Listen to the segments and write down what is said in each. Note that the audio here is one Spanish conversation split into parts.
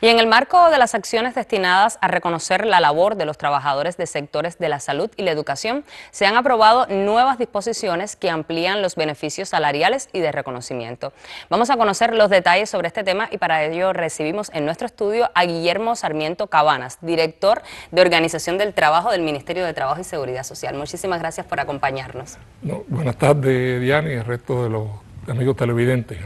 Y en el marco de las acciones destinadas a reconocer la labor de los trabajadores de sectores de la salud y la educación, se han aprobado nuevas disposiciones que amplían los beneficios salariales y de reconocimiento. Vamos a conocer los detalles sobre este tema y para ello recibimos en nuestro estudio a Guillermo Sarmiento Cabanas, director de Organización del Trabajo del Ministerio de Trabajo y Seguridad Social. Muchísimas gracias por acompañarnos. Buenas tardes, Diana, y el resto de los amigos televidentes.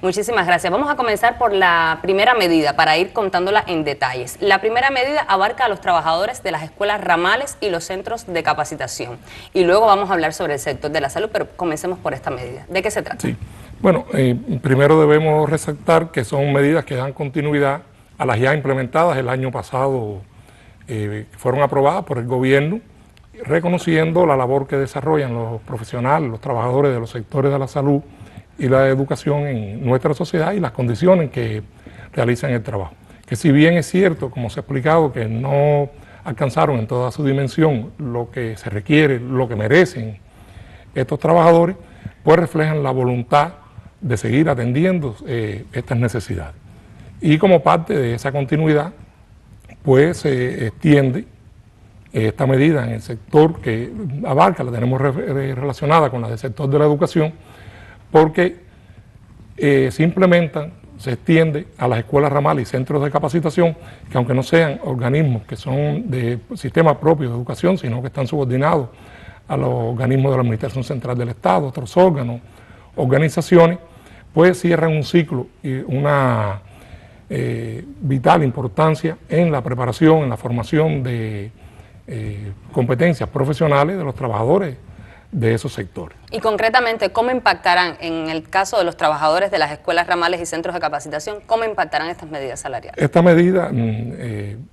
Muchísimas gracias. Vamos a comenzar por la primera medida para ir contándola en detalles. La primera medida abarca a los trabajadores de las escuelas ramales y los centros de capacitación. Y luego vamos a hablar sobre el sector de la salud, pero comencemos por esta medida. ¿De qué se trata? Sí. Bueno, primero debemos resaltar que son medidas que dan continuidad a las ya implementadas el año pasado, fueron aprobadas por el gobierno, reconociendo la labor que desarrollan los profesionales, los trabajadores de los sectores de la salud y la educación en nuestra sociedad y las condiciones que realizan el trabajo. Que si bien es cierto, como se ha explicado, que no alcanzaron en toda su dimensión lo que se requiere, lo que merecen estos trabajadores, pues reflejan la voluntad de seguir atendiendo estas necesidades. Y como parte de esa continuidad, pues se extiende esta medida en el sector que abarca, la tenemos relacionada con la del sector de la educación, porque se implementan, se extiende a las escuelas ramales y centros de capacitación, que aunque no sean organismos que son de sistema propio de educación, sino que están subordinados a los organismos de la Administración Central del Estado, otros órganos, organizaciones, pues cierran un ciclo y una vital importancia en la preparación, en la formación de competencias profesionales de los trabajadores de esos sectores. Y concretamente, ¿cómo impactarán, en el caso de los trabajadores de las escuelas ramales y centros de capacitación, cómo impactarán estas medidas salariales? Esta medida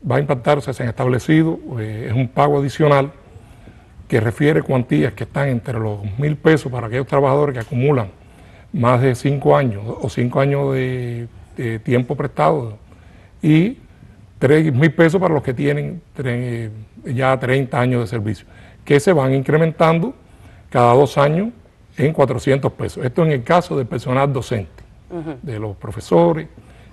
va a impactar, o sea, se han establecido, es un pago adicional que refiere cuantías que están entre los 1.000 pesos para aquellos trabajadores que acumulan más de 5 años o 5 años de tiempo prestado y 3.000 pesos para los que tienen ya 30 años de servicio, que se van incrementando cada 2 años en 400 pesos. Esto en el caso del personal docente, de los profesores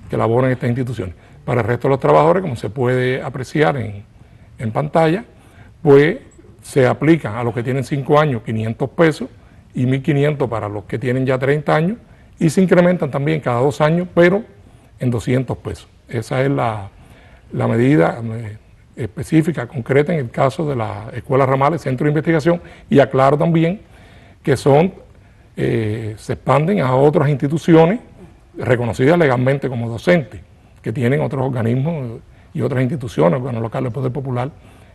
que laboran en estas instituciones. Para el resto de los trabajadores, como se puede apreciar en pantalla, pues se aplican a los que tienen 5 años 500 pesos y 1.500 para los que tienen ya 30 años y se incrementan también cada 2 años, pero en 200 pesos. Esa es la medida específica, concreta en el caso de las escuelas ramales, centros de investigación, y aclaro también que se expanden a otras instituciones reconocidas legalmente como docentes, que tienen otros organismos y otras instituciones, órganos locales del Poder Popular,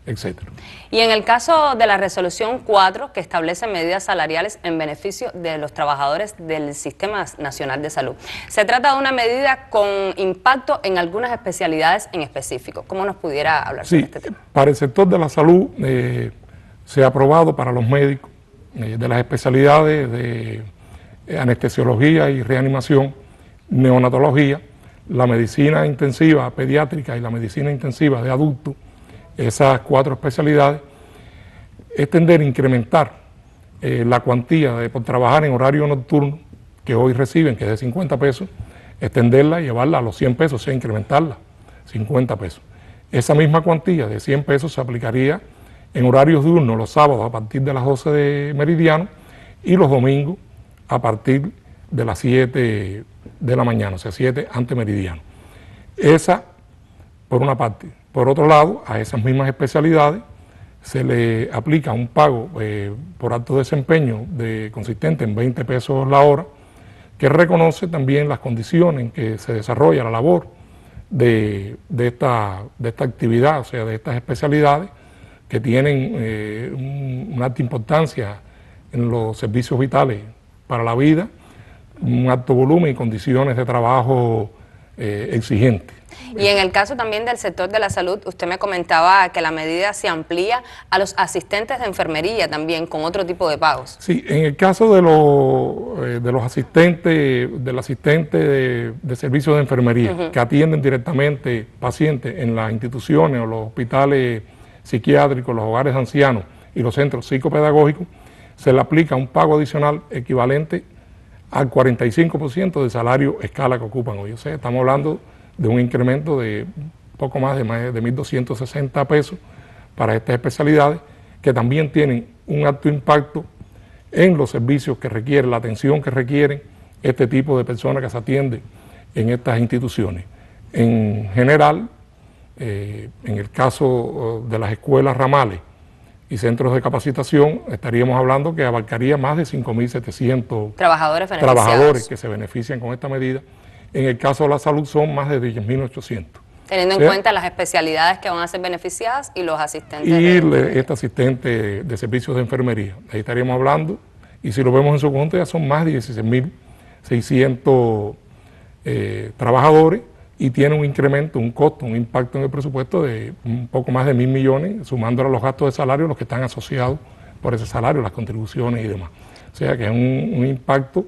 etcétera. Y en el caso de la resolución 4, que establece medidas salariales en beneficio de los trabajadores del Sistema Nacional de Salud, se trata de una medida con impacto en algunas especialidades en específico. ¿Cómo nos pudiera hablar sobre este tema? Para el sector de la salud se ha aprobado para los médicos de las especialidades de anestesiología y reanimación, neonatología, la medicina intensiva pediátrica y la medicina intensiva de adultos, esas 4 especialidades, extender, incrementar la cuantía por trabajar en horario nocturno que hoy reciben, que es de 50 pesos, extenderla y llevarla a los 100 pesos, o sea, incrementarla, 50 pesos. Esa misma cuantía de 100 pesos se aplicaría en horarios diurnos los sábados a partir de las 12 de meridiano y los domingos a partir de las 7 de la mañana, o sea, 7 ante meridiano. Esa, por una parte. Por otro lado, a esas mismas especialidades se le aplica un pago por alto desempeño consistente en 20 pesos la hora, que reconoce también las condiciones en que se desarrolla la labor de esta actividad, o sea, de estas especialidades que tienen una alta importancia en los servicios vitales para la vida, un alto volumen y condiciones de trabajo exigentes. Y en el caso también del sector de la salud, usted me comentaba que la medida se amplía a los asistentes de enfermería también, con otro tipo de pagos. Sí, en el caso de los asistentes, del asistente de servicios de enfermería, que atienden directamente pacientes en las instituciones o los hospitales psiquiátricos, los hogares de ancianos y los centros psicopedagógicos, se le aplica un pago adicional equivalente al 45% del salario escala que ocupan hoy. O sea, estamos hablando de un incremento de poco más de 1.260 pesos para estas especialidades, que también tienen un alto impacto en los servicios que requieren, la atención que requieren este tipo de personas que se atienden en estas instituciones. En general, en el caso de las escuelas ramales y centros de capacitación, estaríamos hablando que abarcaría más de 5.700 trabajadores que se benefician con esta medida. En el caso de la salud son más de 10.800. Teniendo en cuenta las especialidades que van a ser beneficiadas y los asistentes. Y este asistente de servicios de enfermería. Ahí estaríamos hablando, y si lo vemos en su conjunto, ya son más de 16.600 trabajadores, y tiene un incremento, un costo, un impacto en el presupuesto de un poco más de 1.000 millones, sumándole a los gastos de salario, los que están asociados por ese salario, las contribuciones y demás. O sea que es un impacto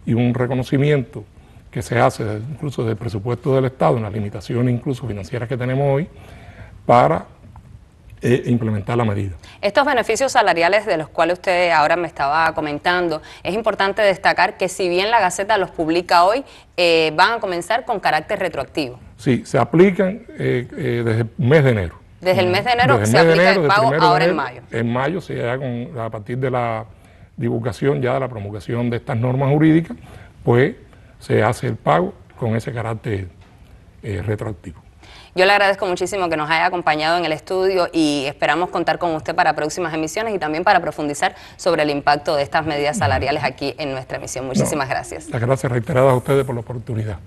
y un reconocimiento que se hace incluso del presupuesto del Estado, en las limitaciones incluso financieras que tenemos hoy, para implementar la medida. Estos beneficios salariales de los cuales usted ahora me estaba comentando, es importante destacar que si bien la Gaceta los publica hoy, van a comenzar con carácter retroactivo. Sí, se aplican desde el mes de enero. Desde el mes de enero se aplica el pago, ahora en mayo. En mayo, a partir de la divulgación ya de la promulgación de estas normas jurídicas, pues se hace el pago con ese carácter retroactivo. Yo le agradezco muchísimo que nos haya acompañado en el estudio y esperamos contar con usted para próximas emisiones y también para profundizar sobre el impacto de estas medidas salariales aquí en nuestra emisión. Muchísimas gracias. Las gracias reiteradas a ustedes por la oportunidad.